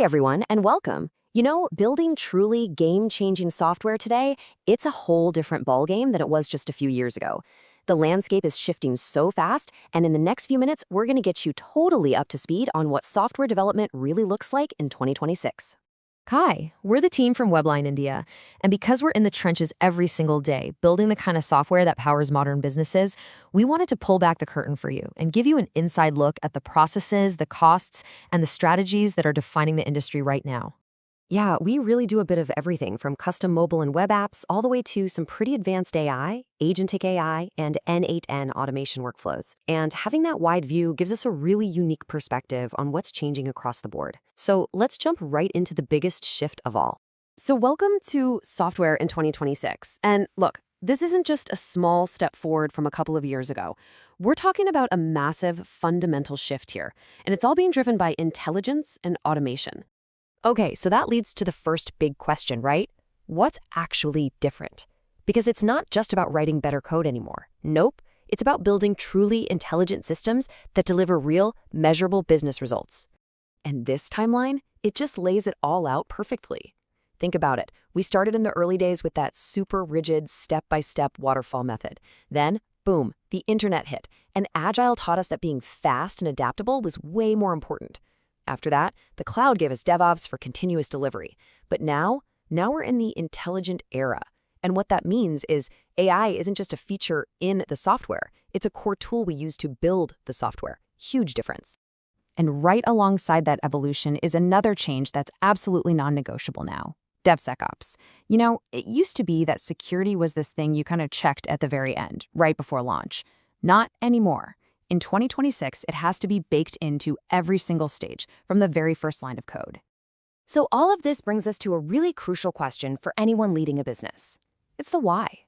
everyone, and welcome. Building truly game-changing software today, it's a whole different ballgame than it was just a few years ago. The landscape is shifting so fast, and in the next few minutes, we're going to get you totally up to speed on what software development really looks like in 2026. Hi, we're the team from WeblineIndia, and because we're in the trenches every single day, building the kind of software that powers modern businesses, we wanted to pull back the curtain for you and give you an inside look at the processes, the costs, and the strategies that are defining the industry right now. Yeah, we really do a bit of everything from custom mobile and web apps all the way to some pretty advanced AI, agentic AI, and N8N automation workflows. And having that wide view gives us a really unique perspective on what's changing across the board. So let's jump right into the biggest shift of all. So welcome to software in 2026. And look, this isn't just a small step forward from a couple of years ago. We're talking about a massive fundamental shift here, and it's all being driven by intelligence and automation. Okay, so that leads to the first big question, right? What's actually different? Because it's not just about writing better code anymore. Nope, it's about building truly intelligent systems that deliver real, measurable business results. And this timeline, it just lays it all out perfectly. Think about it. We started in the early days with that super rigid, step-by-step waterfall method. Then, boom, the internet hit, and Agile taught us that being fast and adaptable was way more important. After that, the cloud gave us DevOps for continuous delivery. But now we're in the intelligent era. And what that means is AI isn't just a feature in the software. It's a core tool we use to build the software. Huge difference. And right alongside that evolution is another change that's absolutely non-negotiable now: DevSecOps. It used to be that security was this thing you kind of checked at the very end, right before launch. Not anymore. In 2026, it has to be baked into every single stage, from the very first line of code. So all of this brings us to a really crucial question for anyone leading a business. It's the why.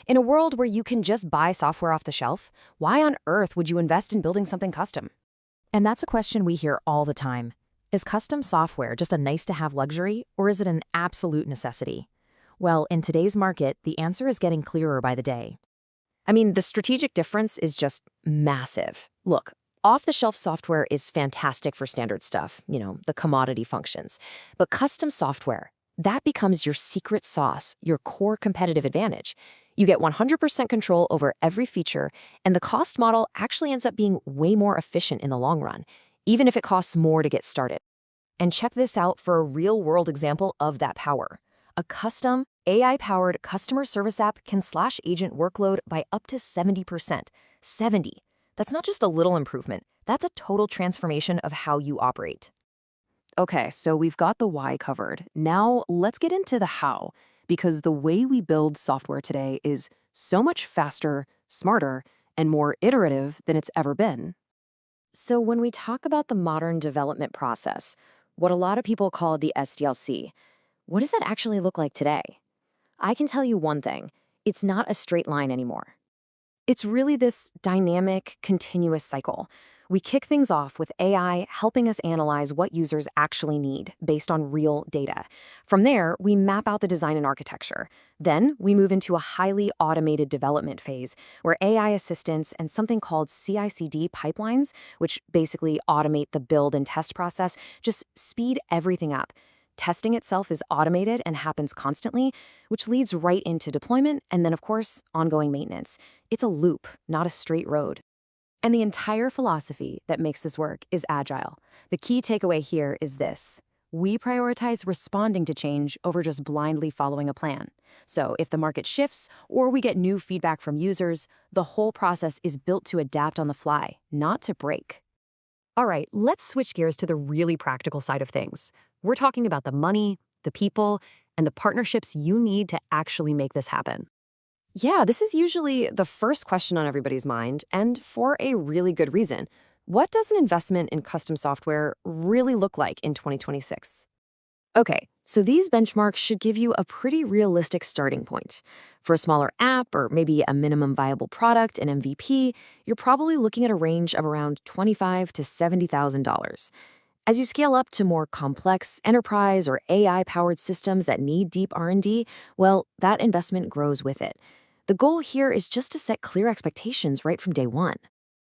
In a world where you can just buy software off the shelf, why on earth would you invest in building something custom? And that's a question we hear all the time. Is custom software just a nice-to-have luxury, or is it an absolute necessity? Well, in today's market, the answer is getting clearer by the day. The strategic difference is just massive. Look, off-the-shelf software is fantastic for standard stuff, the commodity functions. But custom software, that becomes your secret sauce, your core competitive advantage. You get 100% control over every feature, and the cost model actually ends up being way more efficient in the long run, even if it costs more to get started. And check this out for a real-world example of that power. A custom, AI-powered customer service app can slash agent workload by up to 70%. 70. That's not just a little improvement. That's a total transformation of how you operate. Okay, so we've got the why covered. Now let's get into the how, because the way we build software today is so much faster, smarter, and more iterative than it's ever been. So when we talk about the modern development process, what a lot of people call the SDLC, what does that actually look like today? I can tell you one thing, it's not a straight line anymore. It's really this dynamic, continuous cycle. We kick things off with AI helping us analyze what users actually need based on real data. From there, we map out the design and architecture. Then we move into a highly automated development phase where AI assistants and something called CI/CD pipelines, which basically automate the build and test process, just speed everything up. Testing itself is automated and happens constantly, which leads right into deployment and then, of course, ongoing maintenance. It's a loop, not a straight road. And the entire philosophy that makes this work is Agile. The key takeaway here is this: we prioritize responding to change over just blindly following a plan. So if the market shifts or we get new feedback from users, the whole process is built to adapt on the fly, not to break. All right, let's switch gears to the really practical side of things. We're talking about the money, the people, and the partnerships you need to actually make this happen. Yeah, this is usually the first question on everybody's mind, and for a really good reason. What does an investment in custom software really look like in 2026? Okay, so these benchmarks should give you a pretty realistic starting point. For a smaller app or maybe a minimum viable product, an MVP, you're probably looking at a range of around $25,000 to $70,000. As you scale up to more complex enterprise or AI-powered systems that need deep R&D, well, that investment grows with it. The goal here is just to set clear expectations right from day one.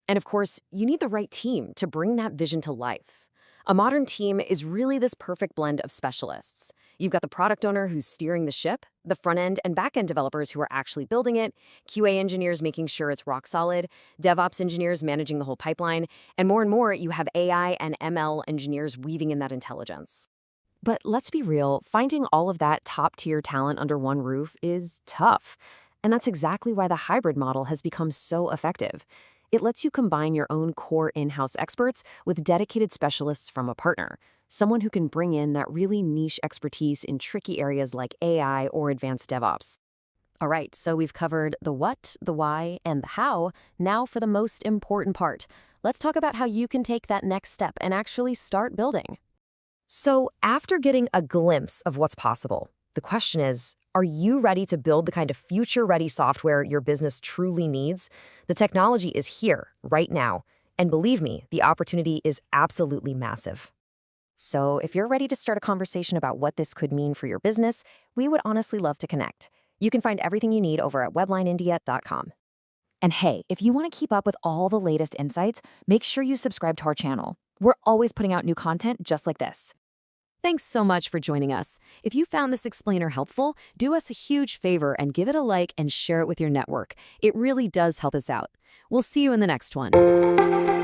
And of course, you need the right team to bring that vision to life. A modern team is really this perfect blend of specialists. You've got the product owner who's steering the ship, the front-end and back-end developers who are actually building it, QA engineers making sure it's rock solid, DevOps engineers managing the whole pipeline, and more, you have AI and ML engineers weaving in that intelligence. But let's be real, finding all of that top-tier talent under one roof is tough. And that's exactly why the hybrid model has become so effective. It lets you combine your own core in-house experts with dedicated specialists from a partner, someone who can bring in that really niche expertise in tricky areas like AI or advanced DevOps. All right, so we've covered the what, the why, and the how. Now for the most important part. Let's talk about how you can take that next step and actually start building. So after getting a glimpse of what's possible, the question is, are you ready to build the kind of future-ready software your business truly needs? The technology is here, right now. And believe me, the opportunity is absolutely massive. So if you're ready to start a conversation about what this could mean for your business, we would honestly love to connect. You can find everything you need over at WeblineIndia.com. And hey, if you want to keep up with all the latest insights, make sure you subscribe to our channel. We're always putting out new content just like this. Thanks so much for joining us. If you found this explainer helpful, do us a huge favor and give it a like and share it with your network. It really does help us out. We'll see you in the next one.